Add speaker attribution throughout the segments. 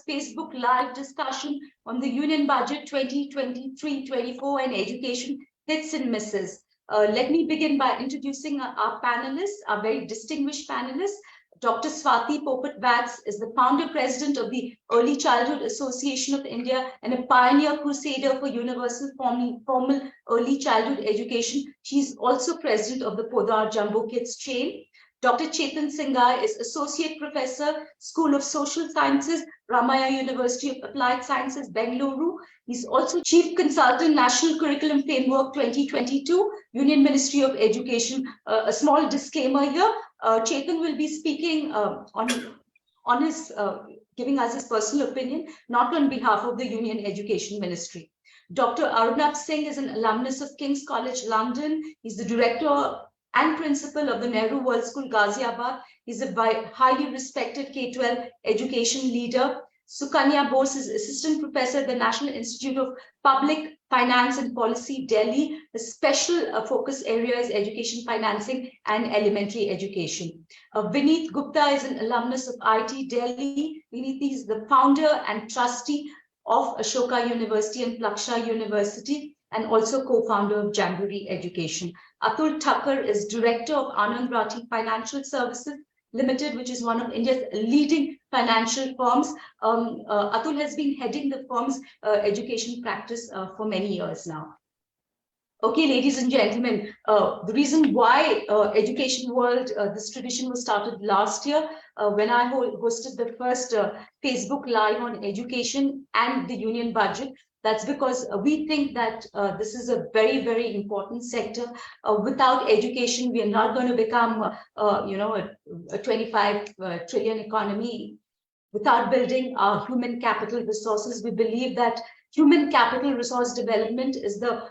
Speaker 1: Facebook Live discussion on the Union Budget 2023-24 and education hits and misses. Let me begin by introducing our panelists, our very distinguished panelists. Dr. Swati Popat Vats is the founder president of the Early Childhood Association of India and a pioneer crusader for universal formal early childhood education. She's also president of the Podar Jumbo Kids chain. Dr. Chetan Singai is Associate Professor, School of Social Sciences, Ramaya University of Applied Sciences, Bengaluru. He's also Chief Consultant, National Curriculum Framework 2022, Union Ministry of Education. A small disclaimer here, Chetan will be speaking on his, giving us his personal opinion, not on behalf of the Union Education Ministry. Dr. Arunabh Singh is an alumnus of King's College, London. He's the director and principal of the Nehru World School, Ghaziabad. He's a highly respected K-12 education leader. Sukanya Bose is assistant professor at the National Institute of Public Finance and Policy, Delhi. The special focus area is education financing and elementary education. Vineet Gupta is an alumnus of IT Delhi. Vineet is the founder and trustee of Ashoka University and Plaksha University, and also co-founder of Jamboree Education. Atul Thakkar is director of Anand Rathi Financial Services Limited, which is one of India's leading financial firms. Atul has been heading the firm's education practice for many years now. Okay, ladies and gentlemen, the reason why Education World, this tradition was started last year when I hosted the first Facebook Live on education and the union budget. That's because we think that this is a very, very important sector. Without education, we are not going to become, a 25 trillion economy. Without building our human capital resources, we believe that human capital resource development is the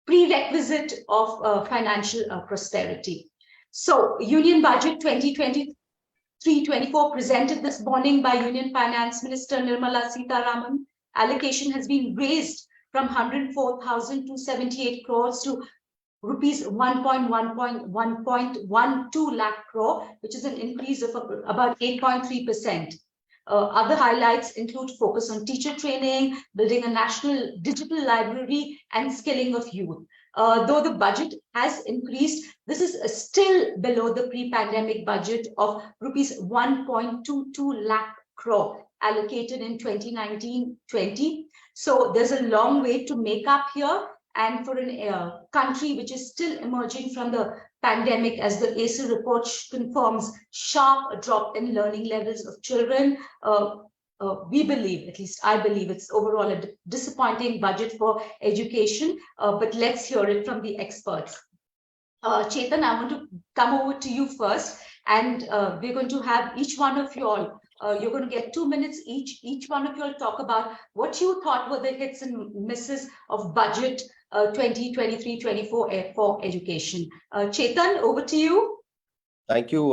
Speaker 1: prerequisite of financial prosperity. So, Union Budget 2023-24 presented this morning by Union Finance Minister Nirmala Sitharaman. Allocation has been raised from 104,278 crores to rupees 1.12 lakh crore, which is an increase of about 8.3%. Other highlights include focus on teacher training, building a national digital library, and skilling of youth. Though the budget has increased, this is still below the pre-pandemic budget of rupees 1.22 lakh crore allocated in 2019-20. So there's a long way to make up here. And for a country which is still emerging from the pandemic, as the ACE report confirms, sharp drop in learning levels of children, we believe, at least I believe, it's overall a disappointing budget for education. But let's hear it from the experts. Chetan, I want to come over to you first, and we're going to have each one of you all. You're going to get 2 minutes each. Each one of you will talk about what you thought were the hits and misses of budget 2023-24 for education. Chetan, over to you.
Speaker 2: Thank you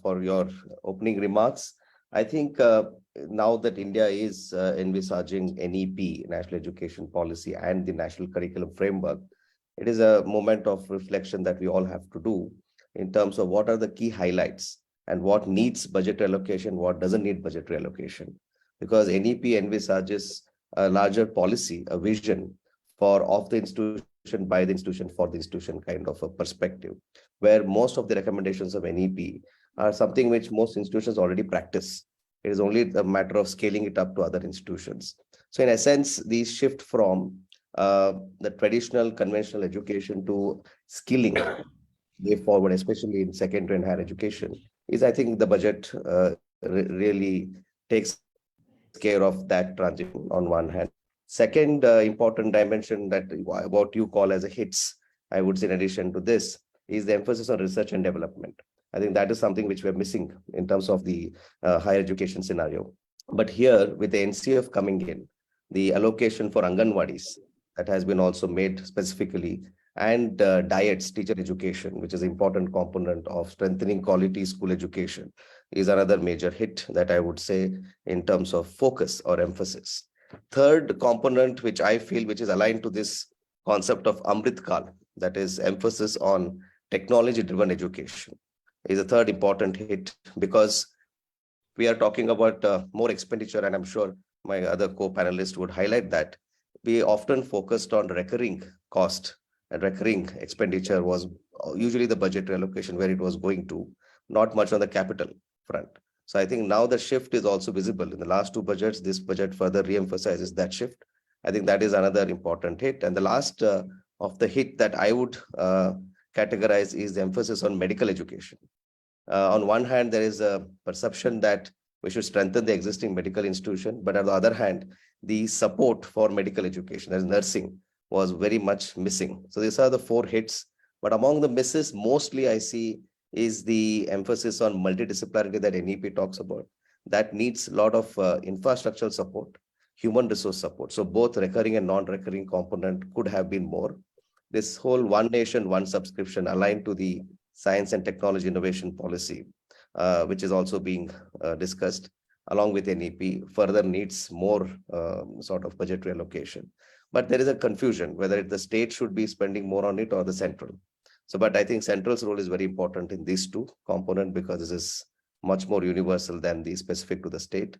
Speaker 2: for your opening remarks. I think now that India is envisaging NEP, National Education Policy, and the National Curriculum Framework, it is a moment of reflection that we all have to do in terms of what are the key highlights and what needs budgetary allocation, what doesn't need budgetary allocation. Because NEP envisages a larger policy, a vision of the institution, by the institution, for the institution kind of a perspective, where most of the recommendations of NEP are something which most institutions already practice. It is only a matter of scaling it up to other institutions. So in a sense, these shift from the traditional conventional education to skilling way forward, especially in secondary and higher education, is I think the budget really takes care of that transition on one hand. Second important dimension that what you call as a hits, I would say in addition to this, is the emphasis on research and development. I think that is something which we're missing in terms of the higher education scenario. But here, with the NCF coming in, the allocation for Anganwadis that has been also made specifically, and diets, teacher education, which is an important component of strengthening quality school education, is another major hit that I would say in terms of focus or emphasis. Third component, which I feel which is aligned to this concept of Amrit Kal, that is emphasis on technology-driven education, is a third important hit, because we are talking about more expenditure, and I'm sure my other co-panelists would highlight that. We often focused on recurring cost, and recurring expenditure was usually the budget allocation where it was going to, not much on the capital front. So I think now the shift is also visible in the last two budgets. This budget further re-emphasizes that shift. I think that is another important hit. And the last of the hit that I would categorize is the emphasis on medical education. On one hand, there is a perception that we should strengthen the existing medical institution, but on the other hand, the support for medical education, as nursing, was very much missing. So these are the four hits. But among the misses, mostly I see is the emphasis on multidisciplinarity that NEP talks about. That needs a lot of infrastructural support, human resource support. So both recurring and non-recurring component could have been more. This whole one nation, one subscription aligned to the science and technology innovation policy, which is also being discussed along with NEP, further needs more sort of budgetary allocation. But there is a confusion whether the state should be spending more on it or the central. So, but I think central's role is very important in these two components because this is much more universal than the specific to the state.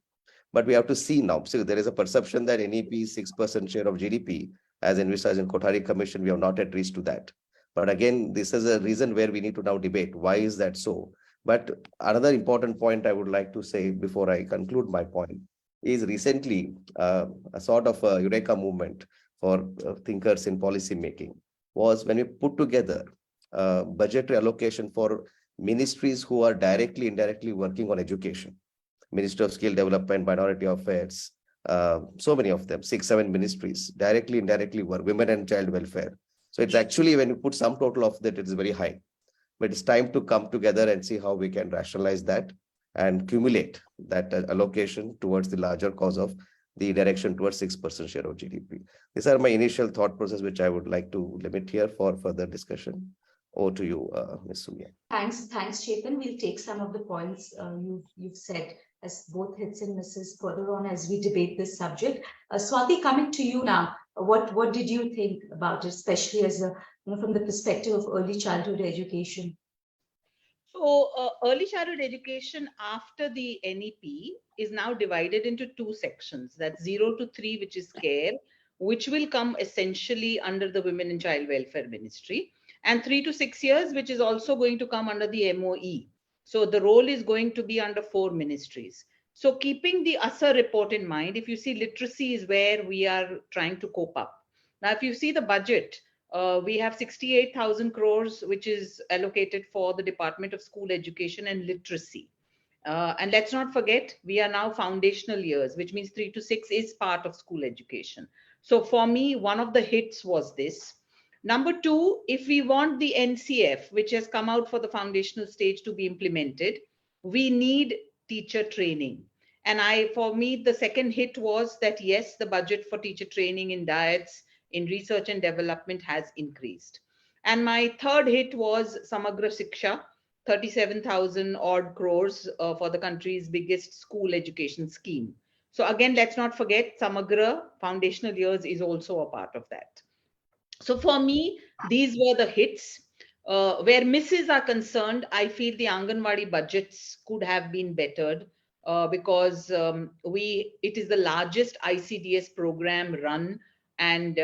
Speaker 2: But we have to see now. So there is a perception that NEP is 6% share of GDP, as envisaged in Kothari Commission. We have not yet reached to that. But again, this is a reason where we need to now debate. Why is that so? But another important point I would like to say before I conclude my point is recently a sort of a Eureka movement for thinkers in policy making was when we put together budgetary allocation for ministries who are directly, indirectly working on education. Ministry of Skill Development, Minority Affairs, so many of them, 6-7 ministries, directly, indirectly work, women and child welfare. So it's actually, when you put some total of that, it's very high. But it's time to come together and see how we can rationalize that and cumulate that allocation towards the larger cause of the direction towards 6% share of GDP. These are my initial thought process, which I would like to limit here for further discussion. Over to you, Ms. Sumya.
Speaker 1: Thanks, Chetan. We'll take some of the points you've said as both hits and misses further on as we debate this subject. Swati, coming to you now, what did you think about it, especially as from the perspective of early childhood education?
Speaker 3: So early childhood education after the NEP is now divided into two sections. That's 0 to 3, which is care, which will come essentially under the Women and Child Welfare Ministry, and 3 to 6 years, which is also going to come under the MOE. So the role is going to be under 4 ministries. So keeping the ASA report in mind, if you see, literacy is where we are trying to cope up. Now, if you see the budget, we have 68,000 crores, which is allocated for the Department of School Education and Literacy. And let's not forget, we are now foundational years, which means 3 to 6 is part of school education. So for me, one of the hits was this. Number 2, if we want the NCF, which has come out for the foundational stage, to be implemented, we need teacher training. And for me, the second hit was that, yes, the budget for teacher training in diets, in research and development has increased. And my third hit was Samagra Shiksha, 37,000 odd crores for the country's biggest school education scheme. So again, let's not forget, Samagra foundational years is also a part of that. So for me, these were the hits. Where misses are concerned, I feel the Anganwadi budgets could have been bettered because it is the largest ICDS program run, and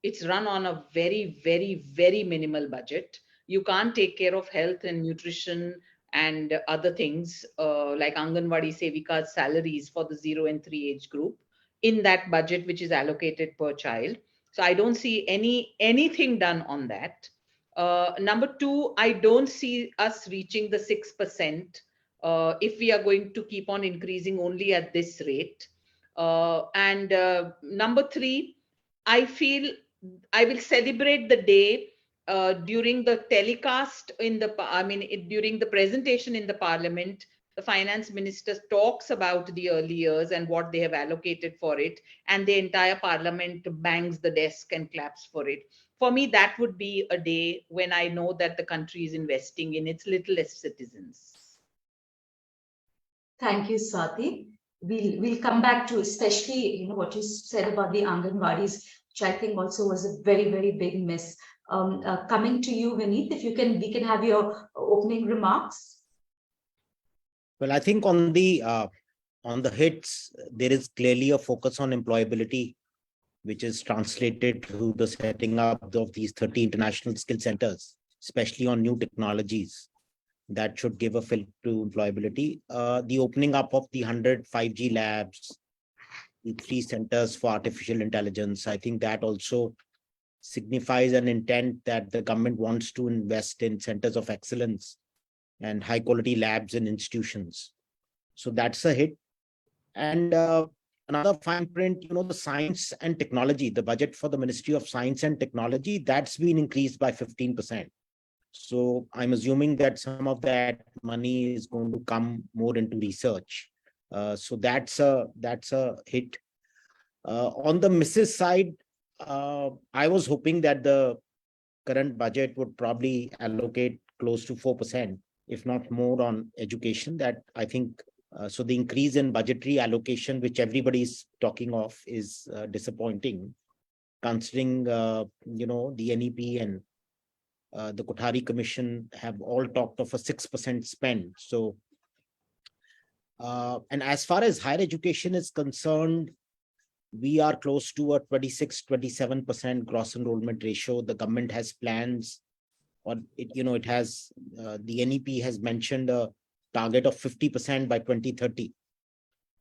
Speaker 3: it's run on a very, very, very minimal budget. You can't take care of health and nutrition and other things like Anganwadi Sevika's salaries for the 0 and 3 age group in that budget, which is allocated per child. So I don't see anything done on that. Number 2, I don't see us reaching the 6% if we are going to keep on increasing only at this rate. Number 3, I feel I will celebrate the day during the telecast during the presentation in the parliament. The finance minister talks about the early years and what they have allocated for it, and the entire parliament bangs the desk and claps for it. For me, that would be a day when I know that the country is investing in its littlest citizens.
Speaker 1: Thank you, Swati. We'll come back to especially what you said about the Anganwadis, which I think also was a very, very big miss. Coming to you, Vineet, if we can have your opening remarks.
Speaker 4: Well, I think on the hits, there is clearly a focus on employability, which is translated through the setting up of these 30 international skill centers, especially on new technologies. That should give a fill to employability. The opening up of the 100 5G labs, the 3 centers for artificial intelligence, I think that also signifies an intent that the government wants to invest in centers of excellence and high quality labs and institutions. So that's a hit. And another fine print, the science and technology, the budget for the Ministry of Science and Technology, that's been increased by 15%. So I'm assuming that some of that money is going to come more into research. So that's a hit. On the misses side, I was hoping that the current budget would probably allocate close to 4%, if not more, on education. That I think so. The increase in budgetary allocation, which everybody is talking of, is disappointing, considering the NEP and the Kothari Commission have all talked of a 6% spend. So, and as far as higher education is concerned, we are close to a 26-27% gross enrollment ratio. The government has plans, or it has the NEP has mentioned a target of 50% by 2030.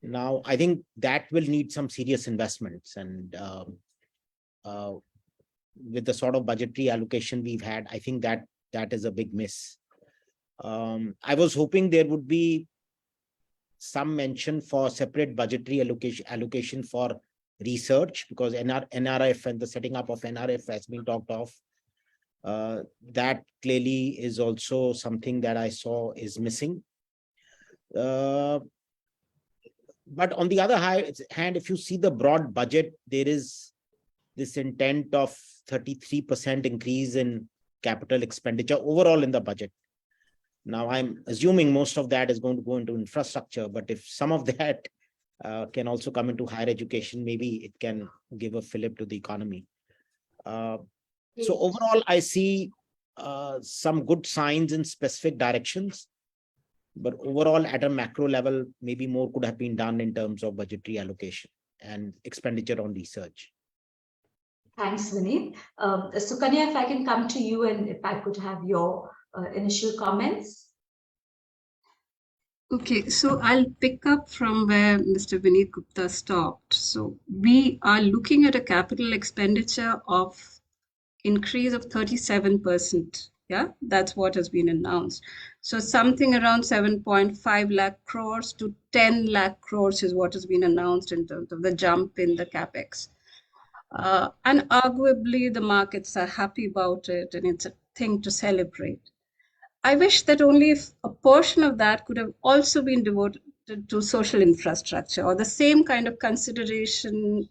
Speaker 4: Now, I think that will need some serious investments, and with the sort of budgetary allocation we've had, I think that is a big miss. I was hoping there would be some mention for separate budgetary allocation for research, because NRF and the setting up of NRF has been talked of. That clearly is also something that I saw is missing. But on the other hand, if you see the broad budget, there is this intent of 33% increase in capital expenditure overall in the budget. Now, I'm assuming most of that is going to go into infrastructure, but if some of that can also come into higher education, maybe it can give a fillip to the economy. So overall, I see some good signs in specific directions, but overall at a macro level, maybe more could have been done in terms of budgetary allocation and expenditure on research.
Speaker 1: Thanks, Vineet. Sukanya, if I can come to you and if I could have your initial comments.
Speaker 5: Okay, so I'll pick up from where Mr. Vineet Gupta stopped. So we are looking at a capital expenditure of increase of 37%. Yeah, that's what has been announced. So something around 7.5 lakh crores to 10 lakh crores is what has been announced in terms of the jump in the capex. And arguably the markets are happy about it, and it's a thing to celebrate. I wish that only if a portion of that could have also been devoted to social infrastructure, or the same kind of consideration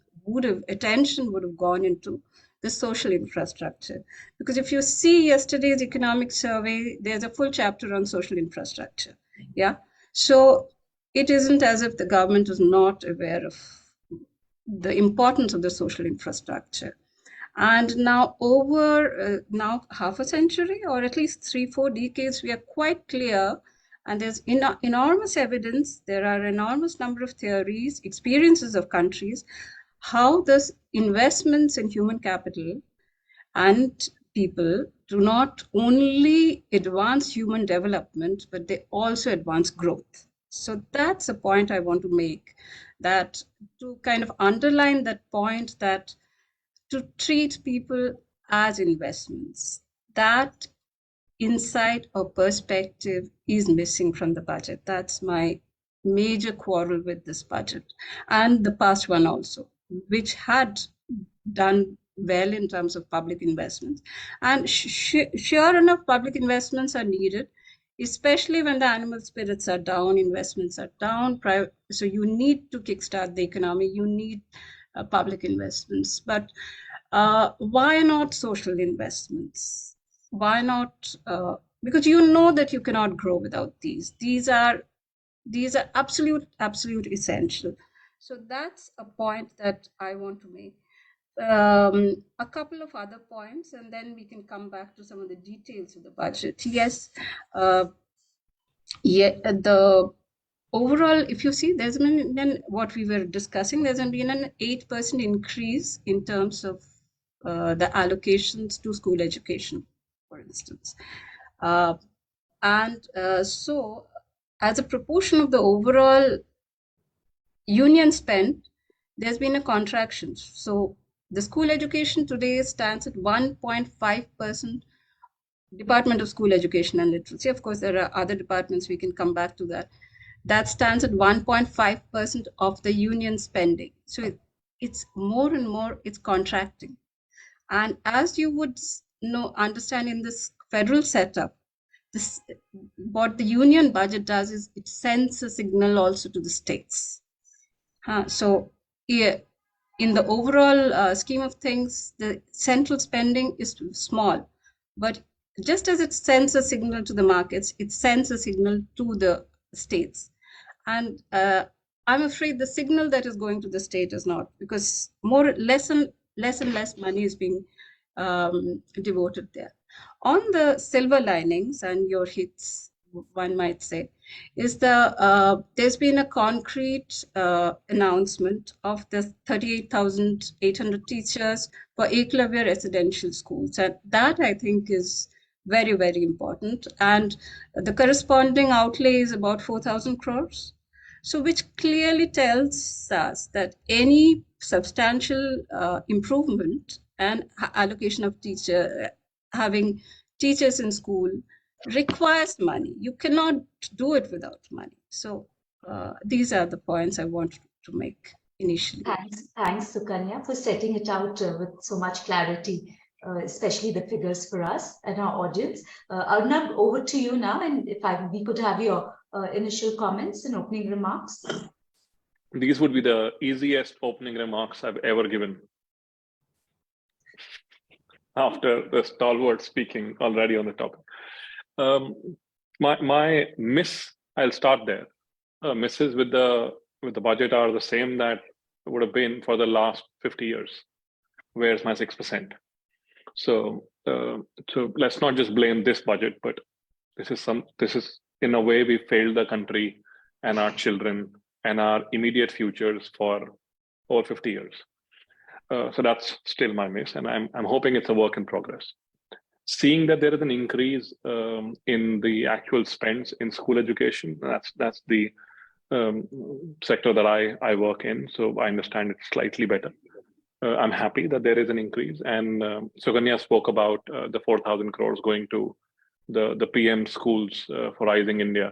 Speaker 5: attention would have gone into the social infrastructure. Because if you see yesterday's economic survey, there's a full chapter on social infrastructure. Yeah. So it isn't as if the government is not aware of the importance of the social infrastructure. And now over now half a century, or at least 3-4 decades, we are quite clear, and there's enormous evidence, there are enormous number of theories, experiences of countries, how this investments in human capital and people do not only advance human development, but they also advance growth. So that's a point I want to make, that to kind of underline that point, that to treat people as investments, that insight or perspective is missing from the budget. That's my major quarrel with this budget, and the past one also, which had done well in terms of public investments. And sure enough, public investments are needed, especially when the animal spirits are down, investments are down. So you need to kickstart the economy, you need public investments. But why not social investments? Why not? Because you know that you cannot grow without these. These are absolute essential. So that's a point that I want to make. A couple of other points, and then we can come back to some of the details of the budget. Yes, the overall, if you see, there's been then what we were discussing, there's been an 8% increase in terms of the allocations to school education, for instance. So as a proportion of the overall union spend, there's been a contraction. So the school education today stands at 1.5%. Department of School Education and Literacy. Of course, there are other departments, we can come back to that. That stands at 1.5% of the union spending. So it's more and more, it's contracting. And as you would understand in this federal setup, what the union budget does is it sends a signal also to the states. So in the overall scheme of things, the central spending is small, but just as it sends a signal to the markets, it sends a signal to the states. And I'm afraid the signal that is going to the state is not, because less and less money is being devoted there. On the silver linings and your hits, one might say, is there's been a concrete announcement of the 38,800 teachers for Eklavya residential schools. And that, I think, is very, very important. And the corresponding outlay is about 4,000 crores. So which clearly tells us that any substantial improvement and allocation of having teachers in school requires money. You cannot do it without money. So these are the points I wanted to make initially.
Speaker 1: Thanks, Sukanya, for setting it out with so much clarity, especially the figures for us and our audience. Arunabh, over to you now, and if we could have your initial comments and opening remarks.
Speaker 6: These would be the easiest opening remarks I've ever given. After the stalwart speaking already on the topic. My miss, I'll start there. Misses with the budget are the same that would have been for the last 50 years. Where's my 6%? So let's not just blame this budget, but this is in a way we failed the country and our children and our immediate futures for over 50 years. So that's still my miss, and I'm hoping it's a work in progress. Seeing that there is an increase in the actual spends in school education, that's the sector that I work in, so I understand it slightly better. I'm happy that there is an increase, and Sukanya spoke about the 4,000 crores going to the PM schools for Rising India.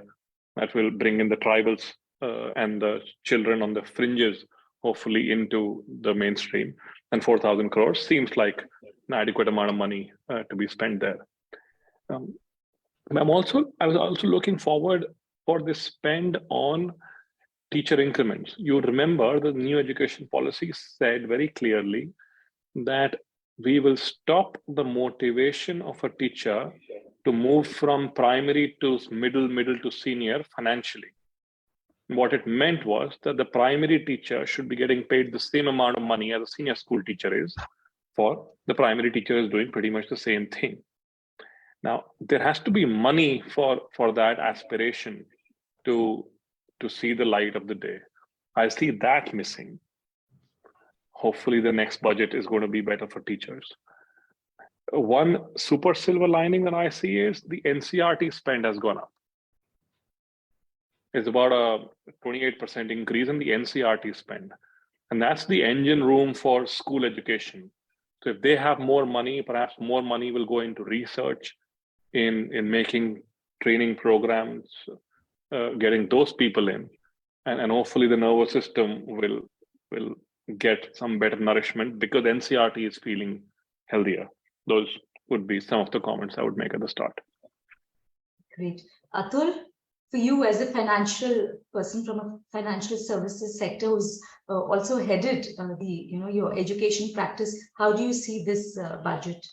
Speaker 6: That will bring in the tribals and the children on the fringes, hopefully into the mainstream. And 4,000 crores seems like an adequate amount of money to be spent there. I was also looking forward for this spend on teacher increments. You remember the new education policy said very clearly that we will stop the motivation of a teacher to move from primary to middle to senior financially. What it meant was that the primary teacher should be getting paid the same amount of money as a senior school teacher is, for the primary teacher is doing pretty much the same thing. Now, there has to be money for that aspiration to see the light of the day. I see that missing. Hopefully the next budget is going to be better for teachers. One super silver lining that I see is the NCERT spend has gone up. It's about a 28% increase in the NCERT spend. And that's the engine room for school education. So if they have more money, perhaps more money will go into research, in making training programs, getting those people in. And hopefully the nervous system will get some better nourishment because NCERT is feeling healthier. Those would be some of the comments I would make at the start.
Speaker 1: Great. Atul, for you as a financial person from a financial services sector who's also headed your education practice, how do you see this budget?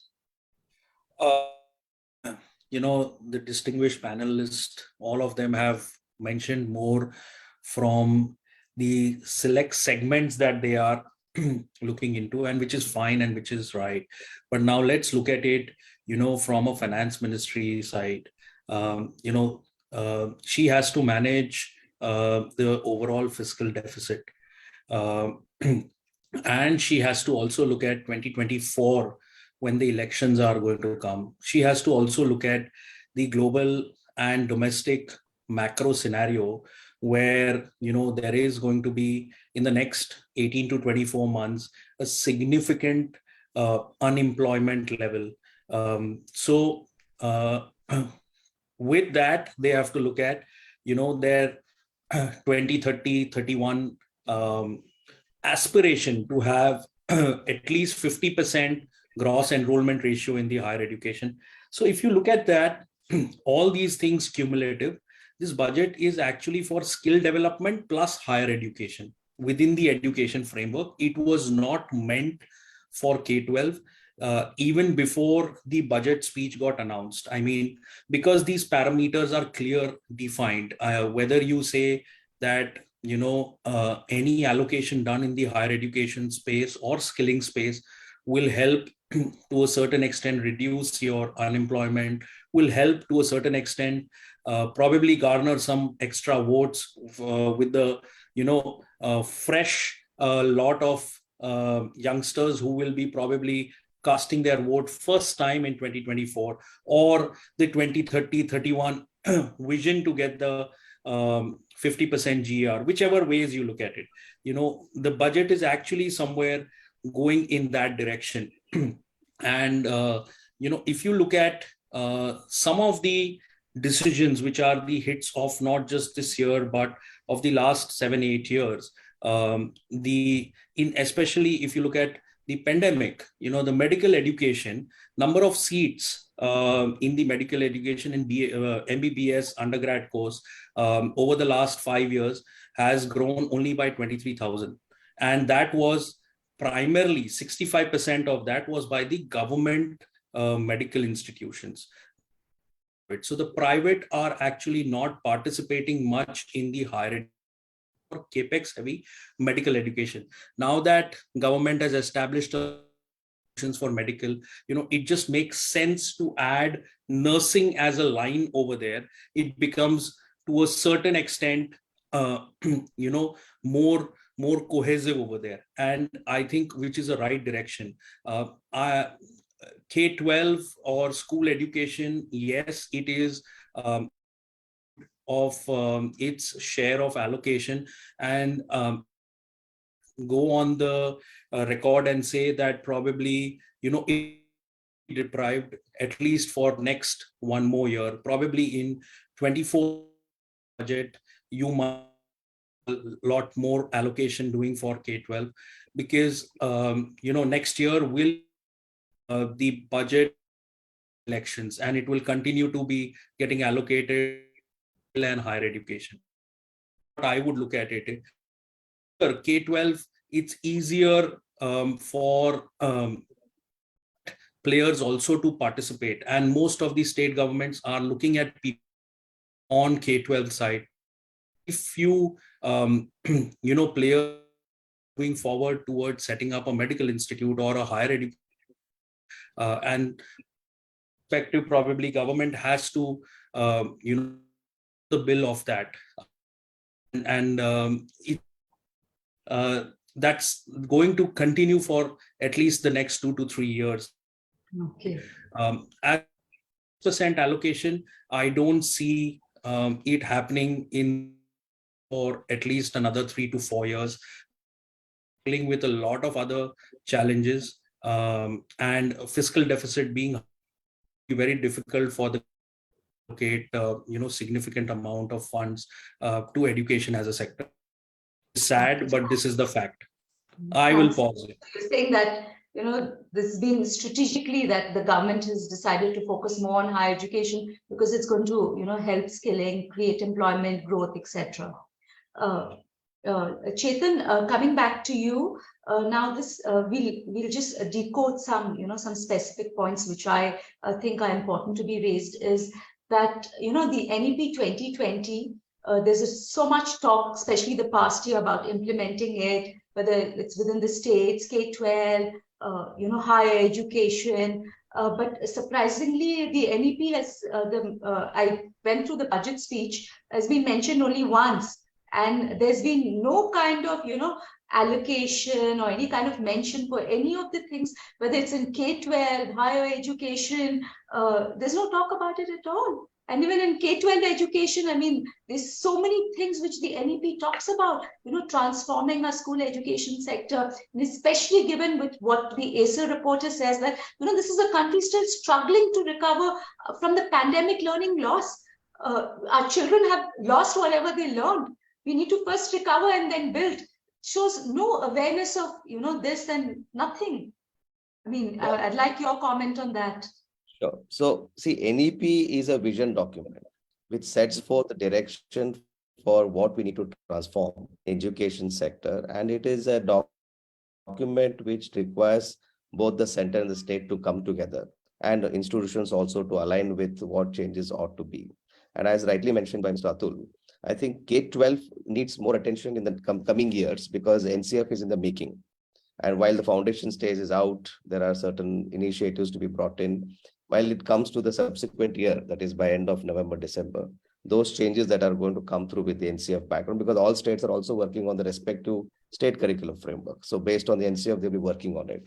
Speaker 7: The distinguished panelists, all of them have mentioned more from the select segments that they are looking into, and which is fine and which is right. But now let's look at it, from a finance ministry side. She has to manage the overall fiscal deficit. And she has to also look at 2024 when the elections are going to come. She has to also look at the global and domestic macro scenario where, there is going to be in the next 18 to 24 months a significant unemployment level. So with that, they have to look at, their 2030, 31 aspiration to have at least 50% gross enrollment ratio in the higher education. So if you look at that, all these things cumulative, this budget is actually for skill development plus higher education. Within the education framework, it was not meant for K-12 even before the budget speech got announced. I mean, because these parameters are clear, defined, whether you say that any allocation done in the higher education space or skilling space will help to a certain extent reduce your unemployment, will help to a certain extent probably garner some extra votes with the fresh lot of youngsters who will be probably casting their vote first time in 2024, or the 2030-31 vision to get the 50% GR, whichever ways you look at it. The budget is actually somewhere going in that direction. And, if you look at some of the decisions which are the hits of not just this year, but of the last 7-8 years, especially if you look at the pandemic, the medical education, number of seats in the medical education in MBBS undergrad course over the last 5 years has grown only by 23,000. And that was primarily 65% of that was by the government medical institutions. So the private are actually not participating much in the higher or capex heavy medical education. Now that government has established for medical, it just makes sense to add nursing as a line over there. It becomes to a certain extent more cohesive over there, and I think which is the right direction. K-12 or school education, yes, it is of its share of allocation, and go on the record and say that probably it deprived at least for next one more year, probably in 24 budget you might a lot more allocation doing for K-12, because next year will the budget elections, and it will continue to be getting allocated and higher education. I would look at it. K-12, it's easier for players also to participate, and most of the state governments are looking at people on K-12 side. If you players going forward towards setting up a medical institute or a higher education, and perspective, probably government has to the bill of that, and that's going to continue for at least the next 2 to 3 years.
Speaker 1: Okay.
Speaker 7: At % allocation, I don't see it happening in for at least another 3 to 4 years. Dealing with a lot of other challenges, and fiscal deficit being very difficult for the allocate significant amount of funds to education as a sector. Sad, but this is the fact. I will pause it.
Speaker 1: You're saying that this has been strategically that the government has decided to focus more on higher education because it's going to help skilling, create employment, growth, etc. Chetan, coming back to you now, this we'll just decode some some specific points which I think are important to be raised. Is that the NEP 2020, there's so much talk, especially the past year, about implementing it, whether it's within the states, K-12, higher education. But surprisingly, the NEP has I went through the budget speech, has been mentioned only once And there's been no kind of, allocation or any kind of mention for any of the things, whether it's in K-12, higher education, there's no talk about it at all. And even in K-12 education, I mean, there's so many things which the NEP talks about, transforming our school education sector, and especially given with what the ACER reporter says that, this is a country still struggling to recover from the pandemic learning loss. Our children have lost whatever they learned. We need to first recover and then build. Shows no awareness of, this and nothing. I mean, I'd like your comment on that.
Speaker 2: Sure. So, see, NEP is a vision document which sets forth the direction for what we need to transform education sector, and it is a document which requires both the center and the state to come together, and institutions also to align with what changes ought to be. And as rightly mentioned by Mr. Atul, I think K-12 needs more attention in the coming years because NCF is in the making. And while the foundation stage is out, there are certain initiatives to be brought in. While it comes to the subsequent year, that is by end of November, December, those changes that are going to come through with the NCF background, because all states are also working on the respective state curriculum framework. So based on the NCF, they'll be working on it.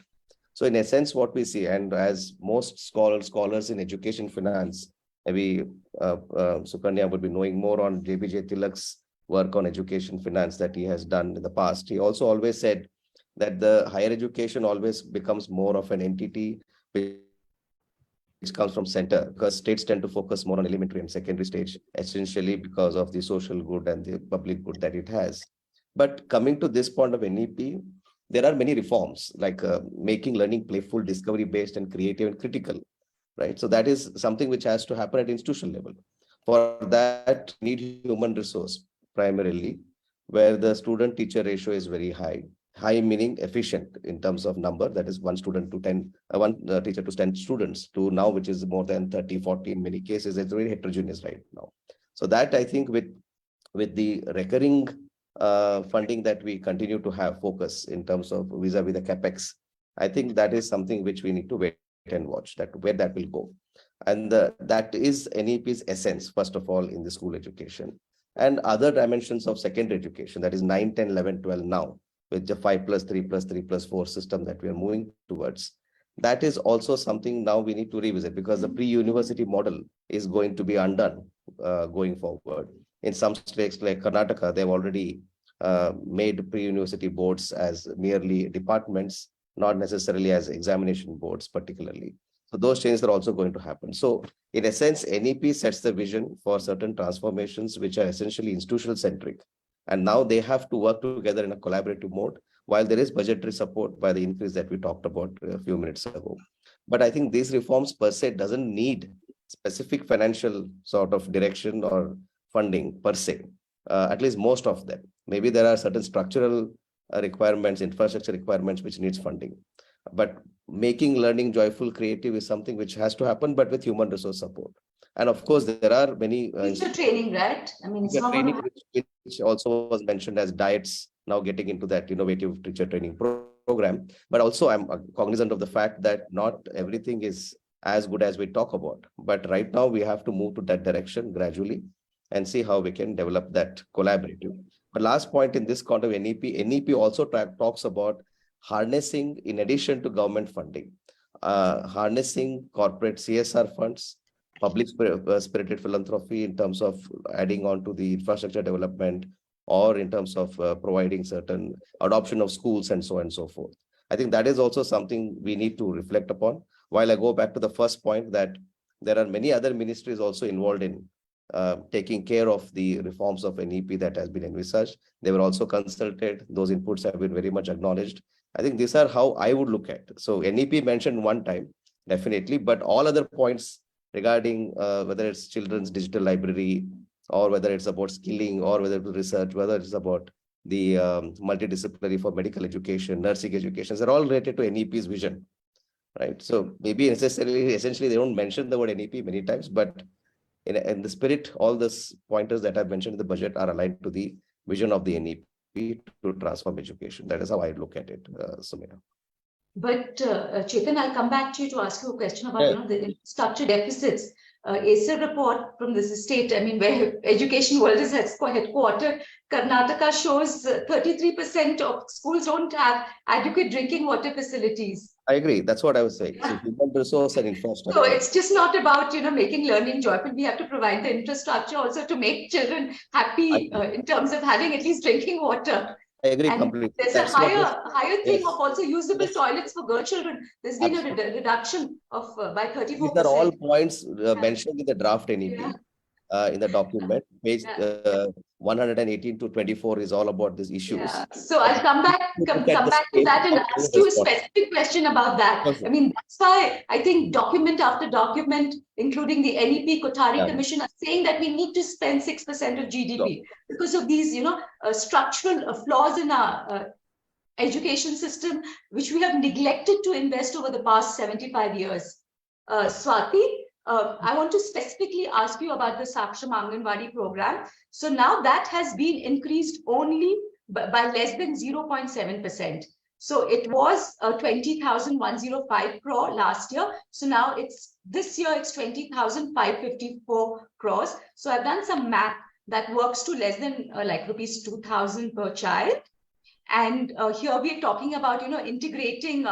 Speaker 2: So in a sense, what we see, and as most scholars in education finance, maybe Sukanya would be knowing more on JBJ Tilak's work on education finance that he has done in the past. He also always said that the higher education always becomes more of an entity which comes from center, because states tend to focus more on elementary and secondary stage, essentially because of the social good and the public good that it has. But coming to this point of NEP, there are many reforms like making learning playful, discovery-based, and creative and critical. Right. So that is something which has to happen at institutional level. For that, need human resource primarily, where the student-teacher ratio is very high. High meaning efficient in terms of number, that is one student to 10, one teacher to 10 students, to now, which is more than 30, 40 in many cases. It's very heterogeneous right now. So that I think with the recurring funding that we continue to have focus in terms of vis-a-vis the capex, I think that is something which we need to wait and watch that where that will go. And that is NEP's essence, first of all, in the school education and other dimensions of secondary education, that is 9, 10, 11, 12 now, with the 5+3+3+4 system that we are moving towards. That is also something now we need to revisit, because the pre-university model is going to be undone going forward. In some states like Karnataka, they've already made pre-university boards as merely departments, not necessarily as examination boards particularly. So those changes are also going to happen. So in a sense, NEP sets the vision for certain transformations which are essentially institutional centric. And now they have to work together in a collaborative mode, while there is budgetary support by the increase that we talked about a few minutes ago. But I think these reforms per se doesn't need specific financial sort of direction or funding per se, at least most of them. Maybe there are certain structural requirements, infrastructure requirements, which needs funding. But making learning joyful, creative is something which has to happen, but with human resource support. And of course, there are many
Speaker 1: teacher training, right? I mean, it's not
Speaker 2: training, which also was mentioned as diets, now getting into that innovative teacher training program. But also, I'm cognizant of the fact that not everything is as good as we talk about. But right now, we have to move to that direction gradually and see how we can develop that collaborative. But last point in this context of NEP also talks about harnessing, in addition to government funding, harnessing corporate CSR funds, public spirited philanthropy in terms of adding on to the infrastructure development, or in terms of providing certain adoption of schools and so on and so forth. I think that is also something we need to reflect upon. While I go back to the first point that there are many other ministries also involved in taking care of the reforms of NEP that has been envisaged. They were also consulted. Those inputs have been very much acknowledged. I think these are how I would look at. So NEP mentioned one time, definitely, but all other points regarding whether it's children's digital library, or whether it's about skilling, or whether it's research, whether it's about the multidisciplinary for medical education, nursing education, they're all related to NEP's vision, right? So maybe essentially, they don't mention the word NEP many times, but in the spirit, all these pointers that I've mentioned in the budget are aligned to the vision of the NEP to transform education. That is how I look at it, Sumira.
Speaker 1: But Chetan, I'll come back to you to ask you a question about the infrastructure deficits. ACER report from this state, I mean, where Education World is headquartered, Karnataka shows 33% of schools don't have adequate drinking water facilities.
Speaker 2: I agree. That's what I was saying. So human resource and infrastructure.
Speaker 1: So it's just not about, making learning joyful. We have to provide the infrastructure also to make children happy in terms of having at least drinking water.
Speaker 2: I agree
Speaker 1: And
Speaker 2: completely.
Speaker 1: there's
Speaker 2: That's
Speaker 1: a higher thing
Speaker 2: yes.
Speaker 1: of also usable
Speaker 2: Yes.
Speaker 1: toilets for girl children. There's been
Speaker 2: Absolutely.
Speaker 1: a reduction of by 34%.
Speaker 2: These are all points mentioned in the draft NEP.
Speaker 1: Yeah.
Speaker 2: In the document, page 118 to 24 is all about these issues.
Speaker 1: Yeah. So I'll come back to that and ask you a specific question about that.
Speaker 2: Perfect.
Speaker 1: I mean, that's why I think document after document, including the NEP Kothari Commission, are saying that we need to spend 6% of GDP because of these, structural flaws in our education system, which we have neglected to invest over the past 75 years. Swati, I want to specifically ask you about the Saksham Anganwadi program. So now that has been increased only by less than 0.7%. So it was 20,105 crore last year. So now this year it's 20,554 crores. So I've done some math that works to less than like rupees 2,000 per child. And here we're talking about, integrating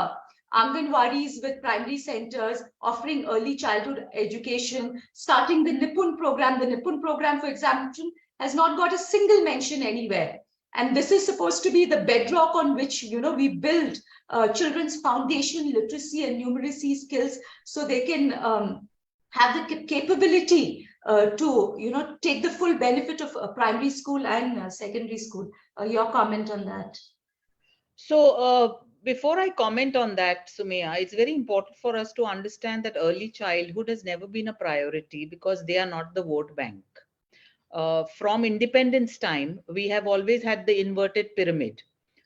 Speaker 1: Anganwadis with primary centers, offering early childhood education, starting the Nipun program. The Nipun program, for example, has not got a single mention anywhere. And this is supposed to be the bedrock on which, we build children's foundation literacy and numeracy skills so they can have the capability to, take the full benefit of primary school and secondary school. Your comment on that?
Speaker 3: So, before I comment on that, Sumaya, it's very important for us to understand that early childhood has never been a priority because they are not the vote bank. From independence time, we have always had the inverted pyramid,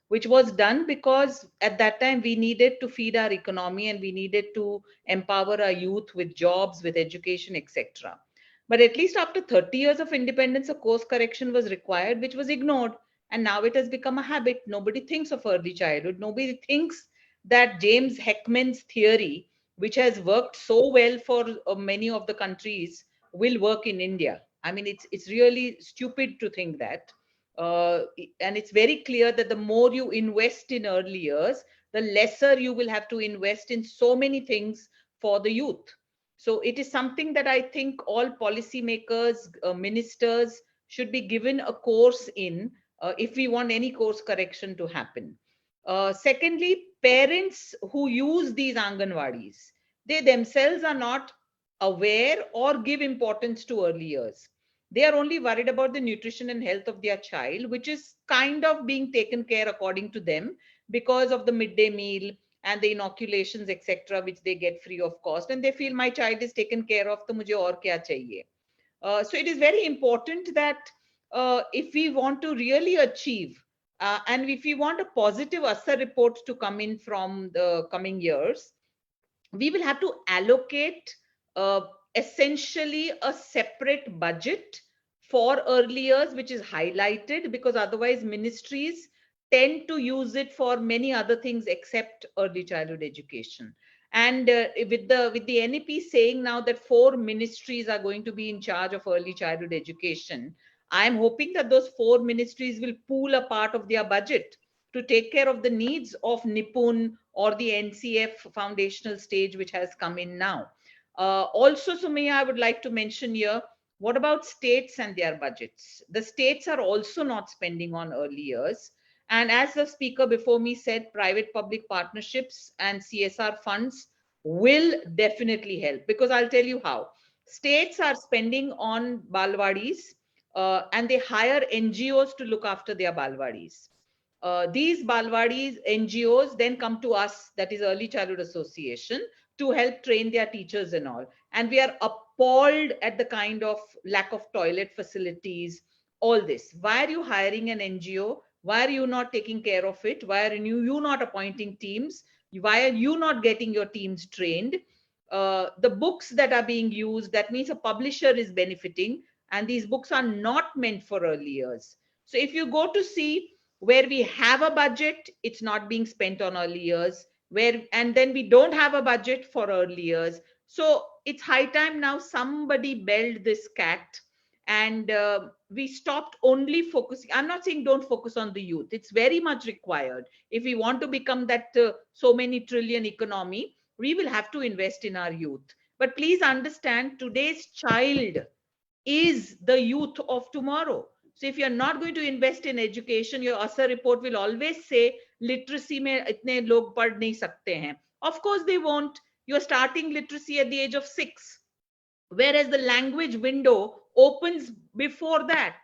Speaker 3: which was done because at that time we needed to feed our economy and we needed to empower our youth with jobs, with education, etc. But at least after 30 years of independence, a course correction was required, which was ignored. And now it has become a habit. Nobody thinks of early childhood. Nobody thinks that James Heckman's theory, which has worked so well for many of the countries, will work in India. I mean, it's really stupid to think that. And it's very clear that the more you invest in early years, the lesser you will have to invest in so many things for the youth. So it is something that I think all policymakers, ministers should be given a course in if we want any course correction to happen. Secondly, parents who use these Anganwadis, they themselves are not aware or give importance to early years. They are only worried about the nutrition and health of their child, which is kind of being taken care according to them because of the midday meal and the inoculations, etc., which they get free of cost. And they feel my child is taken care of, to mujhe aur kya chahiye. So it is very important that if we want to really achieve and if we want a positive ASA report to come in from the coming years, we will have to allocate essentially a separate budget for early years, which is highlighted, because otherwise ministries tend to use it for many other things except early childhood education. And with the NEP saying now that 4 ministries are going to be in charge of early childhood education, I'm hoping that those 4 ministries will pool a part of their budget to take care of the needs of Nipun or the NCF foundational stage, which has come in now. Also, Sumaya, I would like to mention here, what about states and their budgets? The states are also not spending on early years. And as the speaker before me said, private-public partnerships and CSR funds will definitely help, because I'll tell you how. States are spending on balwadis and they hire NGOs to look after their balwadis. These balwadis, NGOs then come to us, that is Early Childhood Association, to help train their teachers and all. And we are appalled at the kind of lack of toilet facilities, all this. Why are you hiring an NGO? Why are you not taking care of it? Why are you not appointing teams? Why are you not getting your teams trained? The books that are being used, that means a publisher is benefiting, and these books are not meant for early years. So if you go to see where we have a budget, it's not being spent on early years, and then we don't have a budget for early years. So it's high time now somebody belled this cat, and we stopped only focusing. I'm not saying don't focus on the youth. It's very much required. If we want to become that so many trillion economy, we will have to invest in our youth. But please understand, today's child is the youth of tomorrow. So if you're not going to invest in education, your ASA report will always say literacy mein itne log pad nahi sakte hain. Of course they won't. You're starting literacy at the age of 6, whereas the language window opens before that,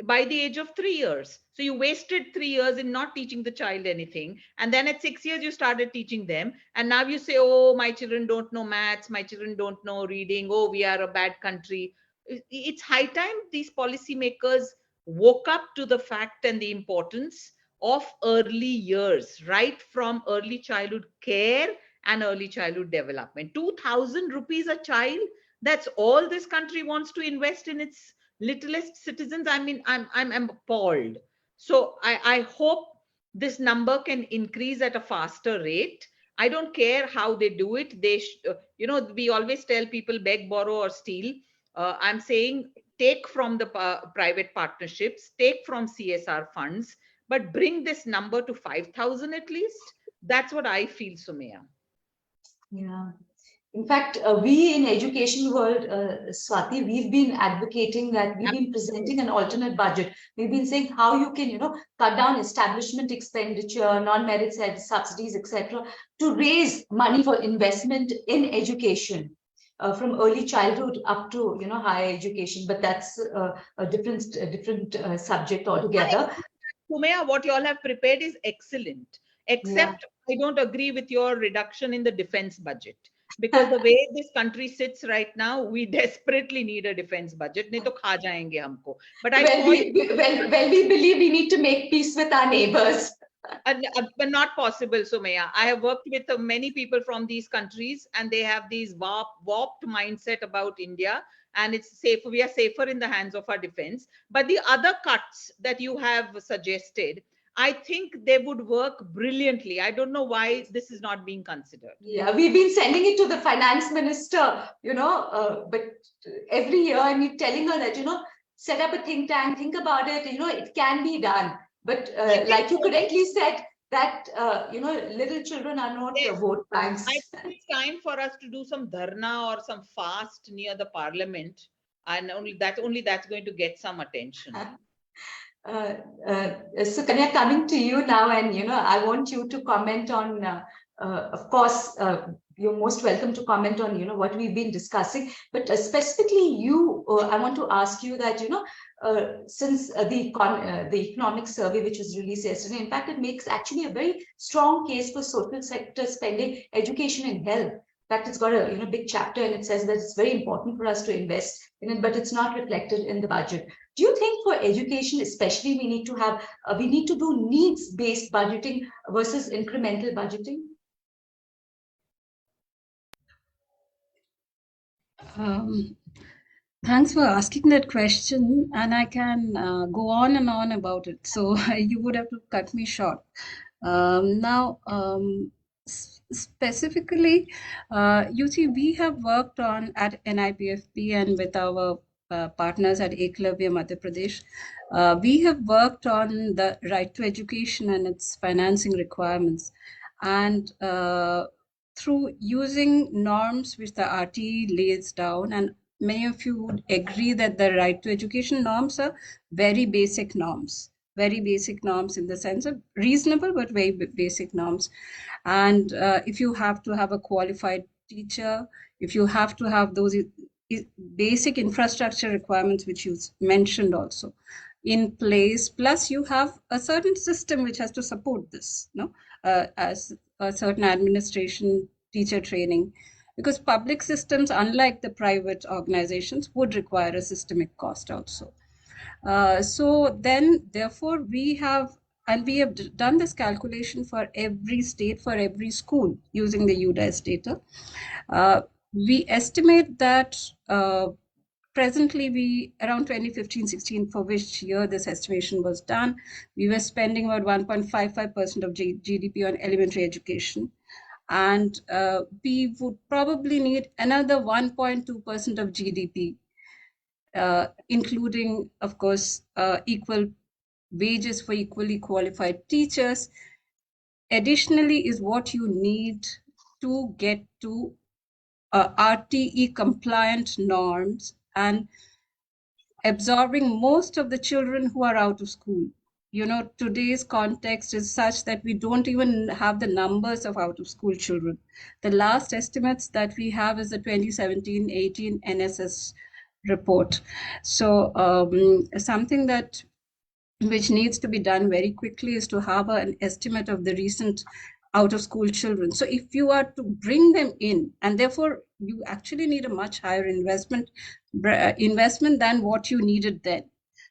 Speaker 3: by the age of 3 years. So you wasted 3 years in not teaching the child anything, and then at 6 years you started teaching them, and now you say, oh, my children don't know maths, my children don't know reading, oh, we are a bad country. It's high time these policymakers woke up to the fact and the importance of early years, right from early childhood care and early childhood development. 2,000 rupees a child, that's all this country wants to invest in its littlest citizens. I mean, I'm appalled. So I hope this number can increase at a faster rate. I don't care how they do it. They, we always tell people beg, borrow, or steal. I'm saying take from the private partnerships, take from CSR funds, but bring this number to 5,000 at least. That's what I feel, Sumaya.
Speaker 1: Yeah. In fact, we in Education World, Swati, we've been advocating that, we've been presenting an alternate budget. We've been saying how you can, cut down establishment expenditure, non-merit subsidies, etc., to raise money for investment in education. From early childhood up to higher education, but that's a different subject altogether.
Speaker 3: Sumaya, what you all have prepared is excellent, except I don't agree with your reduction in the defense budget, because the way this country sits right now, we desperately need a defense budget. Nahi to kha jayenge humko. But
Speaker 1: we believe we need to make peace with our neighbors.
Speaker 3: But not possible, Sumaya. I have worked with many people from these countries, and they have these warped mindset about India, and it's safe. We are safer in the hands of our defense. But the other cuts that you have suggested, I think they would work brilliantly. I don't know why this is not being considered.
Speaker 1: Yeah, we've been sending it to the finance minister, but every year I'm telling her that, set up a think tank, think about it, it can be done. But like you correctly said, that, little children are not vote banks.
Speaker 3: I think it's time for us to do some dharna or some fast near the parliament, and only that's going to get some attention.
Speaker 1: Sukanya, coming to you now, and I want you to comment on, of course, you're most welcome to comment on what we've been discussing, but specifically you, I want to ask you that since the economic survey which was released yesterday, in fact, it makes actually a very strong case for social sector spending, education and health. In fact, it's got a big chapter, and it says that it's very important for us to invest in it, but it's not reflected in the budget. Do you think for education, especially, we need to do needs-based budgeting versus incremental budgeting?
Speaker 5: Thanks for asking that question, and I can go on and on about it. So you would have to cut me short. Specifically, you see, we have worked on at NIPFB and with our partners at Eklavya Madhya Pradesh. We have worked on the right to education and its financing requirements, and through using norms which the RT lays down, and many of you would agree that the right to education norms are very basic norms in the sense of reasonable but very basic norms. And if you have to have a qualified teacher, if you have to have those basic infrastructure requirements which you mentioned also in place, plus you have a certain system which has to support this, as a certain administration, teacher training, because public systems, unlike the private organizations, would require a systemic cost also. So then, therefore, we have done this calculation for every state, for every school, using the UDAS data. We estimate that presently around 2015-16, for which year this estimation was done, we were spending about 1.55% of GDP on elementary education. And we would probably need another 1.2% of GDP, including, of course, equal wages for equally qualified teachers. Additionally, is what you need to get to RTE compliant norms and absorbing most of the children who are out of school. You know, today's context is such that we don't even have the numbers of out of school children. The last estimates that we have is the 2017-18 NSS report. So something that which needs to be done very quickly is to have an estimate of the recent out of school children. So if you are to bring them in, and therefore you actually need a much higher investment than what you needed then.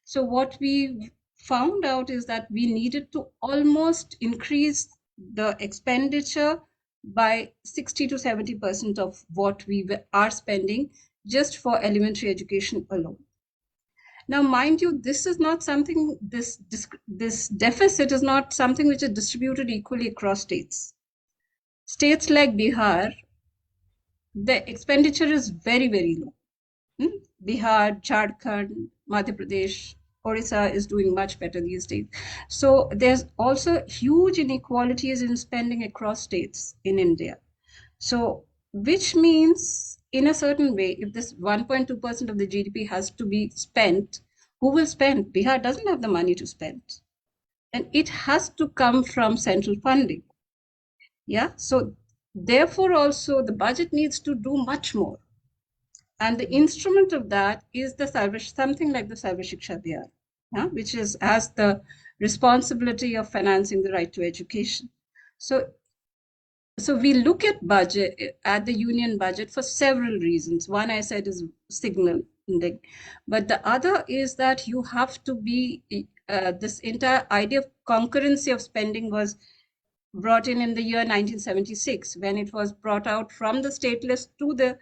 Speaker 5: So what we found out is that we needed to almost increase the expenditure by 60 to 70% of what we are spending just for elementary education alone. Now, mind you, this is not something, this deficit is not something which is distributed equally across states. States like Bihar, the expenditure is very, very low. Bihar, Jharkhand, Madhya Pradesh, Orissa is doing much better these days. So there's also huge inequalities in spending across states in India. So, which means in a certain way, if this 1.2% of the GDP has to be spent, who will spend? Bihar doesn't have the money to spend. And it has to come from central funding. Yeah, so therefore also the budget needs to do much more. And the instrument of that is the something like the Sarva Shiksha Abhiyan, yeah, which has the responsibility of financing the right to education. So we look at the union budget for several reasons. One, I said, is signaling, but the other is that you have to be, this entire idea of concurrency of spending was brought in the year 1976, when it was brought out from the state list to the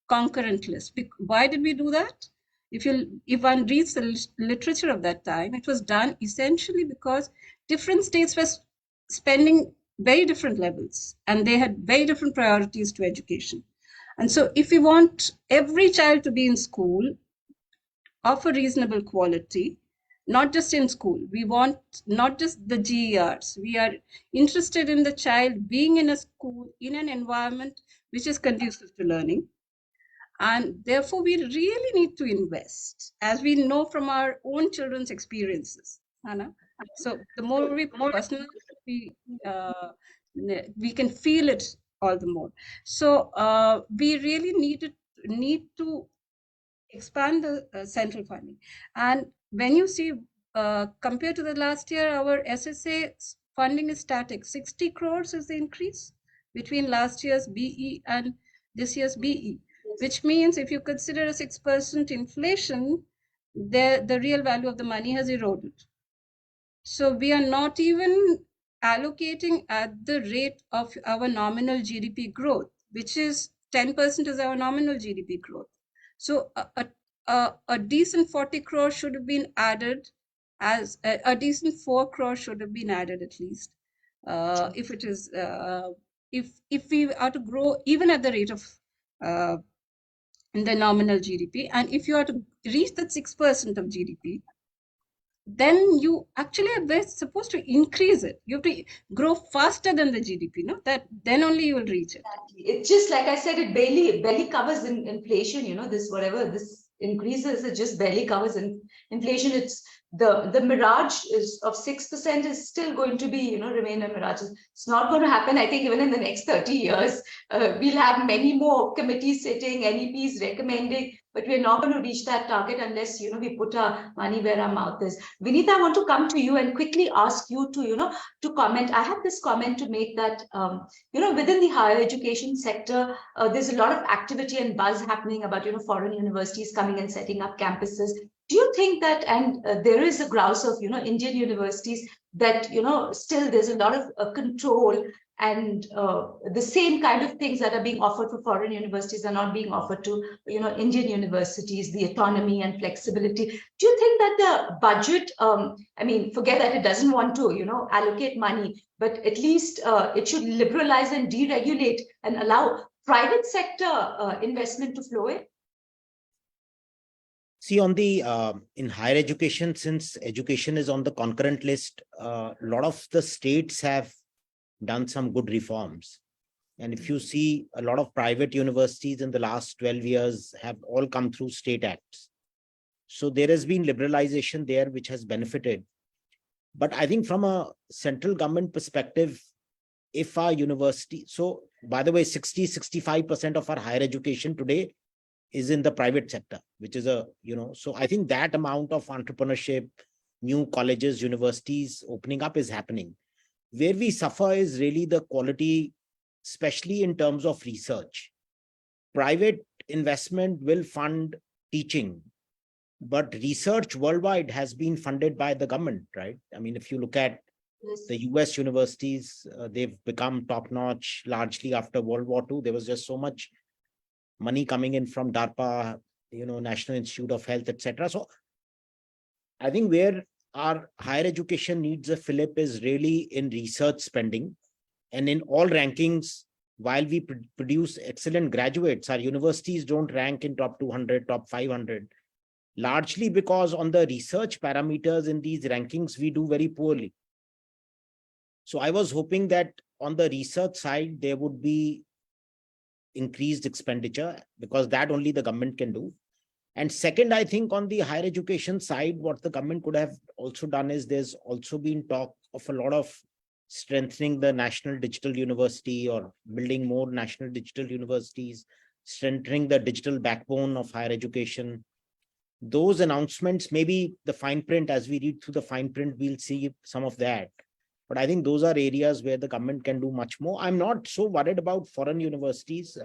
Speaker 5: concurrent list. Why did we do that? If one reads the literature of that time, it was done essentially because different states were spending very different levels and they had very different priorities to education. And so if we want every child to be in school of a reasonable quality, not just in school, we want not just the GERs, we are interested in the child being in a school, in an environment which is conducive to learning. And therefore we really need to invest, as we know from our own children's experiences. Anna? So the more we personalize, we can feel it all the more. So we really need to expand the central funding. And when you see, compared to the last year, our SSA funding is static. 60 crores is the increase between last year's BE and this year's BE, which means if you consider a 6% inflation, the real value of the money has eroded. So we are not even allocating at the rate of our nominal GDP growth, which is 10% is our nominal GDP growth. So a decent 40 crores should have been added, as a decent 4 crores should have been added at least. If it is, if we are to grow even at the rate of the nominal GDP, and if you are to reach that 6% of GDP, then you actually are supposed to increase it. You have to grow faster than the GDP, no? Then only you will reach it.
Speaker 1: It's just like I said, it barely covers inflation. You know, whatever this increases, it just barely covers inflation. It's the mirage of 6% is still going to be, remain a mirage. It's not going to happen. I think even in the next 30 years, we'll have many more committees sitting, NEPs recommending, but we're not going to reach that target unless, we put our money where our mouth is. Vineet, I want to come to you and quickly ask you to comment. I have this comment to make that, within the higher education sector, there's a lot of activity and buzz happening about, foreign universities coming and setting up campuses. Do you think that, and there is a grouse of, Indian universities that, still there's a lot of control and the same kind of things that are being offered for foreign universities are not being offered to, Indian universities, the autonomy and flexibility. Do you think that the budget, forget that it doesn't want to, allocate money, but at least it should liberalize and deregulate and allow private sector investment to flow in?
Speaker 4: See, on the in higher education, since education is on the concurrent list, a lot of the states have done some good reforms. And if you see, a lot of private universities in the last 12 years have all come through state acts. So there has been liberalization there, which has benefited. But I think from a central government perspective, if our university, so by the way, 65% of our higher education today is in the private sector, which is so I think that amount of entrepreneurship, new colleges, universities opening up is happening. Where we suffer is really the quality, especially in terms of research. Private investment will fund teaching, but research worldwide has been funded by the government, right? I mean, if you look at the US universities, they've become top-notch largely after World War II. There was just so much money coming in from DARPA, National Institute of Health, etc. So I think where our higher education needs a fillip is really in research spending. And in all rankings, while we produce excellent graduates, our universities don't rank in top 200, top 500, largely because on the research parameters in these rankings, we do very poorly. So I was hoping that on the research side, there would be increased expenditure, because that only the government can do. And second, I think on the higher education side, what the government could have also done is there's also been talk of a lot of strengthening the National Digital University or building more national digital universities, strengthening the digital backbone of higher education. Those announcements, maybe the fine print, as we read through the fine print, we'll see some of that. But I think those are areas where the government can do much more. I'm not so worried about foreign universities.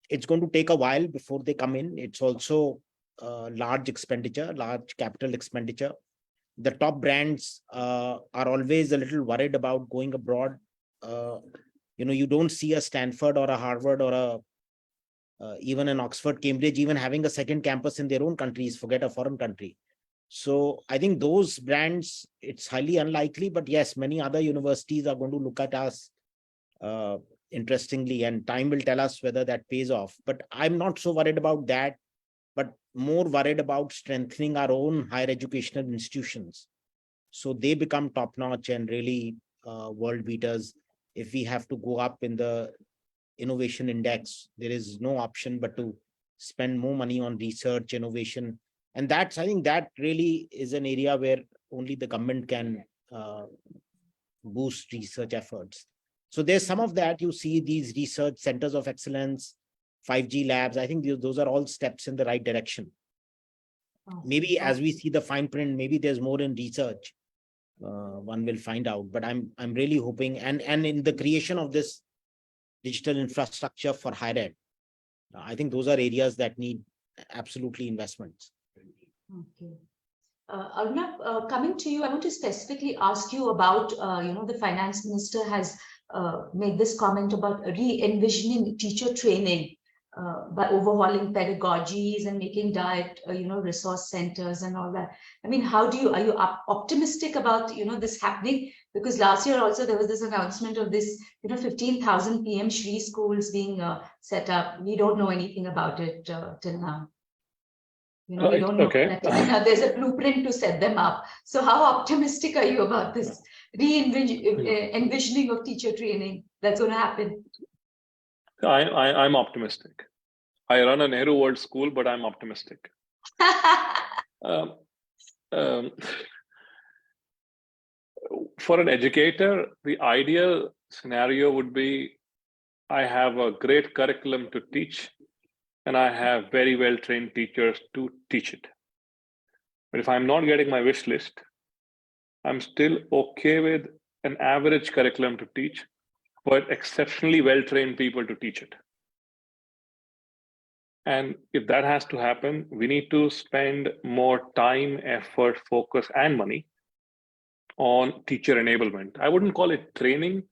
Speaker 4: It's going to take a while before they come in. It's also large expenditure, large capital expenditure. The top brands are always a little worried about going abroad. You don't see a Stanford or a Harvard or even an Oxford, Cambridge, even having a second campus in their own countries, forget a foreign country. So I think those brands, it's highly unlikely, but yes, many other universities are going to look at us interestingly, and time will tell us whether that pays off. But I'm not so worried about that, but more worried about strengthening our own higher educational institutions, so they become top-notch and really world beaters. If we have to go up in the innovation index, there is no option but to spend more money on research, innovation. And I think that really is an area where only the government can boost research efforts. So there's some of that. You see these research centers of excellence, 5G labs. I think those are all steps in the right direction. Maybe as we see the fine print, maybe there's more in research. One will find out. But I'm really hoping, and in the creation of this digital infrastructure for higher ed, I think those are areas that need absolutely investments.
Speaker 1: Okay. Arunabh, coming to you, I want to specifically ask you about, the finance minister has made this comment about re-envisioning teacher training by overhauling pedagogies and making diet, resource centers and all that. I mean, are you optimistic about, this happening? Because last year also there was this announcement of this, 15,000 PM Shri schools being set up. We don't know anything about it till now. We don't know that there's a blueprint to set them up. So how optimistic are you about this envisioning of teacher training that's going to happen?
Speaker 6: I'm optimistic. I run a Nehru World School, but I'm optimistic. For an educator, the ideal scenario would be I have a great curriculum to teach, and I have very well-trained teachers to teach it. But if I'm not getting my wish list, I'm still okay with an average curriculum to teach, but exceptionally well-trained people to teach it. And if that has to happen, we need to spend more time, effort, focus, and money on teacher enablement. I wouldn't call it training,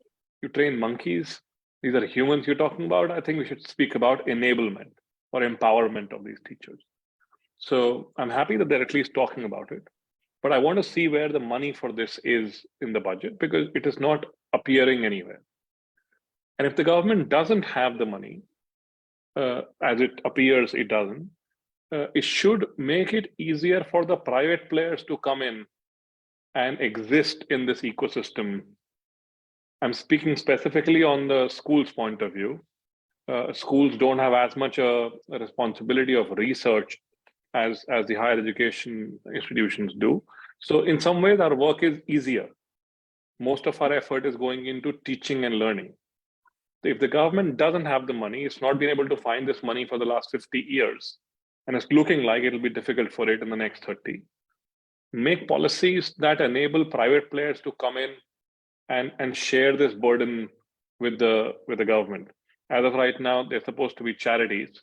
Speaker 6: you train monkeys. These are humans you're talking about. I think we should speak about enablement or empowerment of these teachers. So I'm happy that they're at least talking about it. But I want to see where the money for this is in the budget, because it is not appearing anywhere. And if the government doesn't have the money, as it appears it doesn't, it should make it easier for the private players to come in and exist in this ecosystem. I'm speaking specifically on the school's point of view. Schools don't have as much a responsibility of research as the higher education institutions do. So in some ways, our work is easier. Most of our effort is going into teaching and learning. If the government doesn't have the money, it's not been able to find this money for the last 50 years, and it's looking like it'll be difficult for it in the next 30. Make policies that enable private players to come in and share this burden with the government. As of right now, they're supposed to be charities.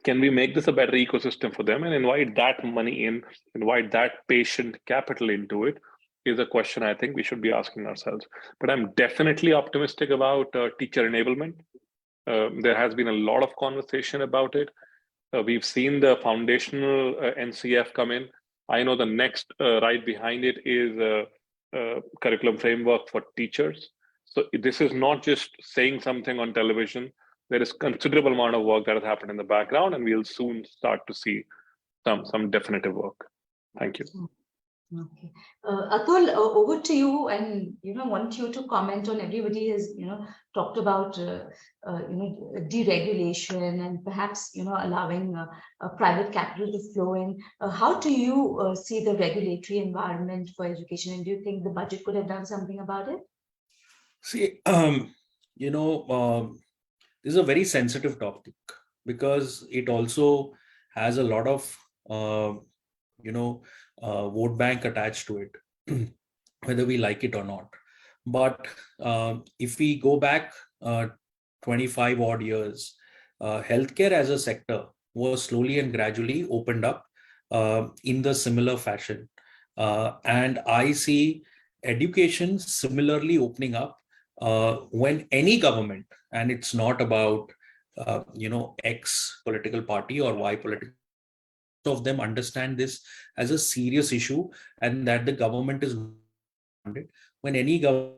Speaker 6: Can we make this a better ecosystem for them and invite that money in, invite that patient capital into it, is a question I think we should be asking ourselves. But I'm definitely optimistic about teacher enablement. There has been a lot of conversation about it. We've seen the foundational NCF come in. I know the next right behind it is a curriculum framework for teachers. So this is not just saying something on television. There is considerable amount of work that has happened in the background, and we'll soon start to see some definitive work. Thank you.
Speaker 1: Okay, Atul, over to you, and want you to comment on. Everybody has talked about deregulation and perhaps allowing private capital to flow in. How do you see the regulatory environment for education, and do you think the budget could have done something about it?
Speaker 7: See, this is a very sensitive topic because it also has a lot of vote bank attached to it, whether we like it or not. But if we go back 25 odd years, healthcare as a sector was slowly and gradually opened up in the similar fashion. And I see education similarly opening up when any government, and it's not about X political party or Y political, of them understand this as a serious issue, and that the government is when any government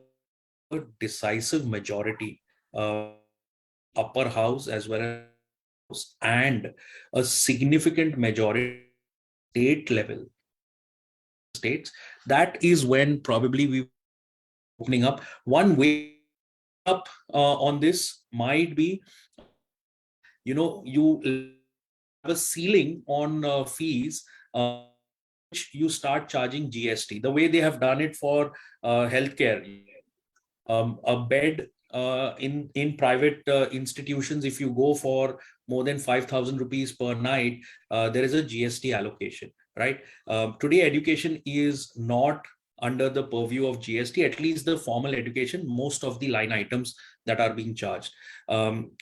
Speaker 7: decisive majority upper house as well as and a significant majority state level states, that is when probably we opening up. One way up on this might be you have a ceiling on fees which you start charging GST the way they have done it for healthcare. A bed in private institutions, if you go for more than 5,000 rupees per night, there is a GST allocation, right? Today education is not under the purview of GST, at least the formal education, most of the line items that are being charged.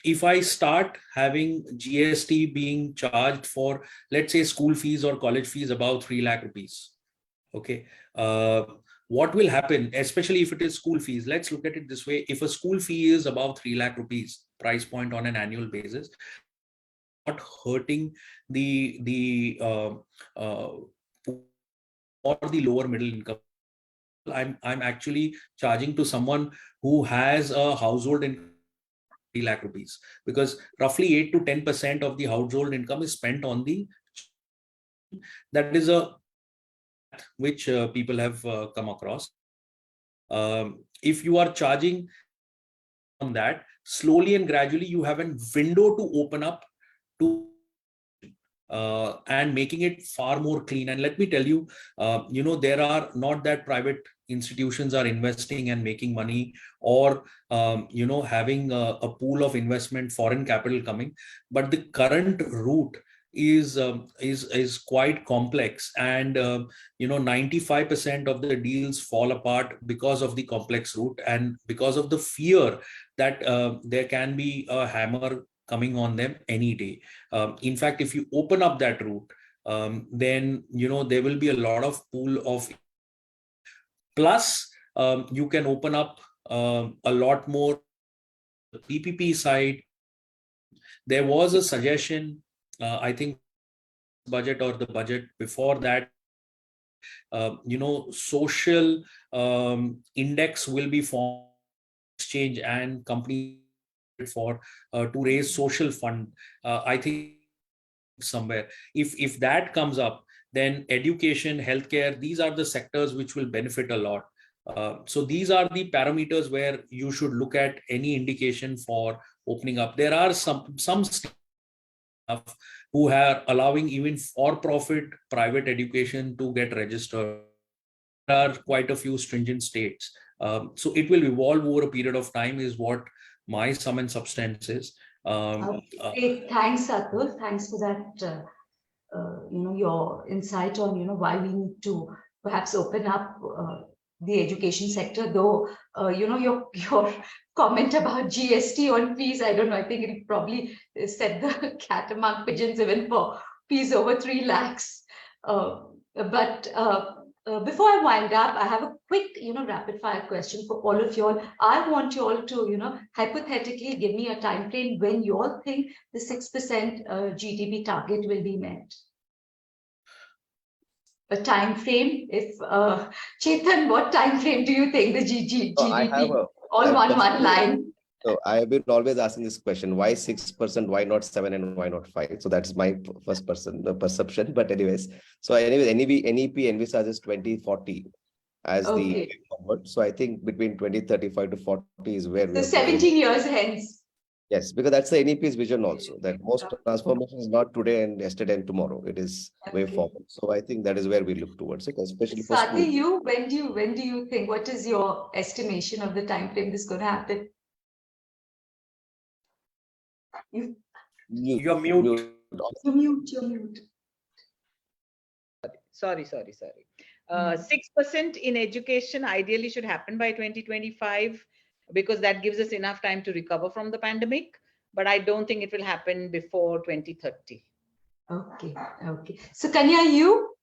Speaker 7: If I start having GST being charged for, let's say, school fees or college fees above 3 lakh rupees, okay, what will happen, especially if it is school fees? Let's look at it this way. If a school fee is above 3 lakh rupees price point on an annual basis, not hurting the or the lower middle income. I'm actually charging to someone who has a household income 3 lakh rupees, because roughly 8 to 10% of the household income is spent on the, that is a which people have come across. If you are charging on that, slowly and gradually you have a window to open up to and making it far more clean. And let me tell you, there are not that private institutions are investing and making money, or having a pool of investment, foreign capital coming, but the current route is quite complex, and 95% of the deals fall apart because of the complex route and because of the fear that there can be a hammer coming on them any day. In fact, if you open up that route, then there will be a lot of pool of, plus you can open up a lot more PPP side. There was a suggestion, I think, budget or the budget before that, social index will be formed, exchange and company for to raise social fund. I think somewhere, if that comes up, then education, healthcare, these are the sectors which will benefit a lot. So these are the parameters where you should look at any indication for opening up. There are some states who are allowing even for-profit private education to get registered. There are quite a few stringent states. So it will evolve over a period of time is what my sum and substance is.
Speaker 1: Okay, thanks, Atul. Thanks for that, your insight on, why we need to perhaps open up the education sector, though, your comment about GST on fees, I don't know, I think it probably set the cat among pigeons even for fees over 3 lakhs. Before I wind up, I have a quick, rapid fire question for all of you all. I want you all to, hypothetically give me a time frame when you all think the 6% GDP target will be met. A time frame, if Chetan, what time frame do you think the GDP? All one line.
Speaker 2: So I have been always asking this question: why 6%? Why not 7%? And why not 5%? So that's my first perception. But anyways, NEP envisages 2040 as the way forward. So I think between 2035 to 40 is where we.
Speaker 1: So 17 years hence.
Speaker 2: Yes, because that's the NEP's vision also, that most transformation is not today and yesterday and tomorrow. It is way forward. So I think that is where we look towards it, especially for
Speaker 1: Swati, you, when do you think, what is your estimation of the time frame this is going to happen?
Speaker 7: You're mute.
Speaker 1: You're mute.
Speaker 3: Sorry. 6% in education ideally should happen by 2025, because that gives us enough time to recover from the pandemic. But I don't think it will happen before 2030.
Speaker 1: Okay. Sukanya, you,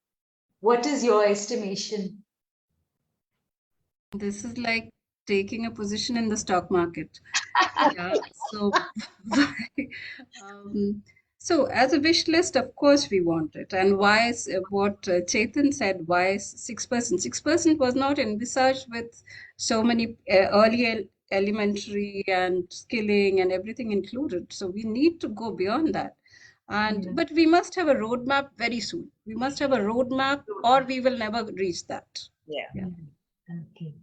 Speaker 1: what is your estimation?
Speaker 5: This is like taking a position in the stock market. Yeah, so as a wish list, of course we want it. And why is what Chetan said, why is 6%? 6% was not envisaged with so many early elementary and skilling and everything included. So we need to go beyond that. And but we must have a roadmap very soon. We must have a roadmap, or we will never reach that.
Speaker 3: Yeah.
Speaker 1: Okay.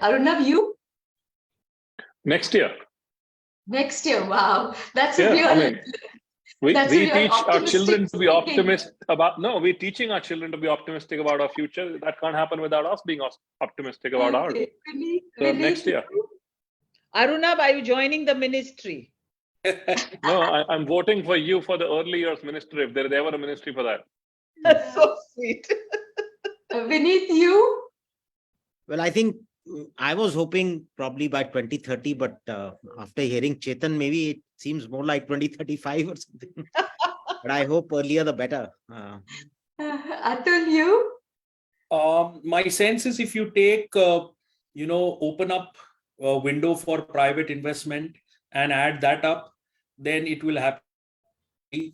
Speaker 1: Arunabh, you?
Speaker 6: Next year.
Speaker 1: Wow, that's a real.
Speaker 6: I mean, we teach our children to be optimistic about. No, we're teaching our children to be optimistic about our future. That can't happen without us being optimistic about ours. So next year.
Speaker 3: Arunabh, are you joining the ministry?
Speaker 6: No, I'm voting for you for the early years ministry, if there is ever a ministry for that.
Speaker 3: That's so sweet.
Speaker 1: Vineet, you?
Speaker 4: Well, I think I was hoping probably by 2030, but after hearing Chetan, maybe it seems more like 2035 or something. But I hope earlier the better.
Speaker 1: Atul, you?
Speaker 7: My sense is if you take, open up a window for private investment and add that up, then it will happen.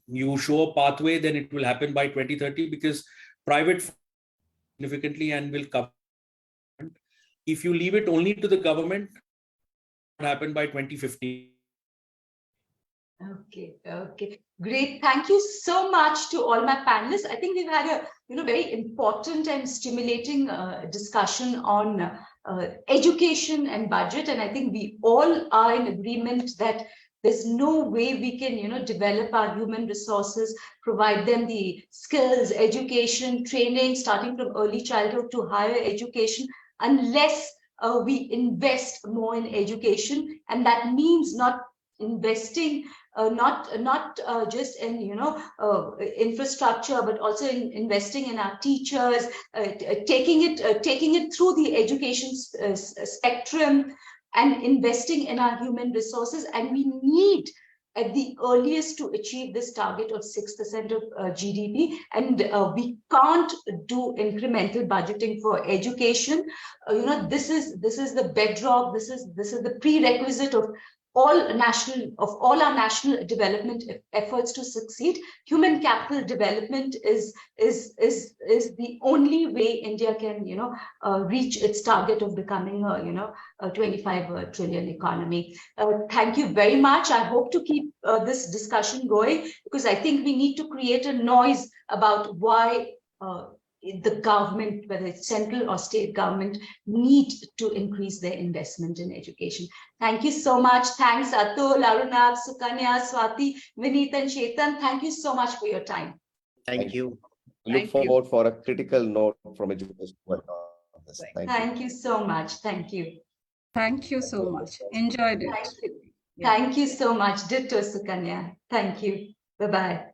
Speaker 7: You show a pathway, then it will happen by 2030, because private significantly and will cover. If you leave it only to the government, it will happen by 2050.
Speaker 1: Okay. Great. Thank you so much to all my panelists. I think we've had a very important and stimulating discussion on education and budget. And I think we all are in agreement that there's no way we can, develop our human resources, provide them the skills, education, training, starting from early childhood to higher education, unless we invest more in education. And that means not investing, not just in infrastructure, but also in investing in our teachers, taking it through the education spectrum, and investing in our human resources. And we need at the earliest to achieve this target of 6% of GDP. And we can't do incremental budgeting for education. This is the bedrock. This is the prerequisite of all our national development efforts to succeed. Human capital development is the only way India can reach its target of becoming a 25 trillion economy. Thank you very much. I hope to keep this discussion going, because I think we need to create a noise about why the government, whether it's central or state government, need to increase their investment in education. Thank you so much. Thanks, Atul, Arunabh, Sukanya, Swati, Vineet, and Chetan. Thank you so much for your time.
Speaker 4: Thank you.
Speaker 2: Look forward for a critical note from education.
Speaker 1: Thank you so much. Thank you.
Speaker 5: Thank you so much. Enjoyed it.
Speaker 1: Thank you. Thank you so much. Ditto, Sukanya. Thank you. Bye-bye.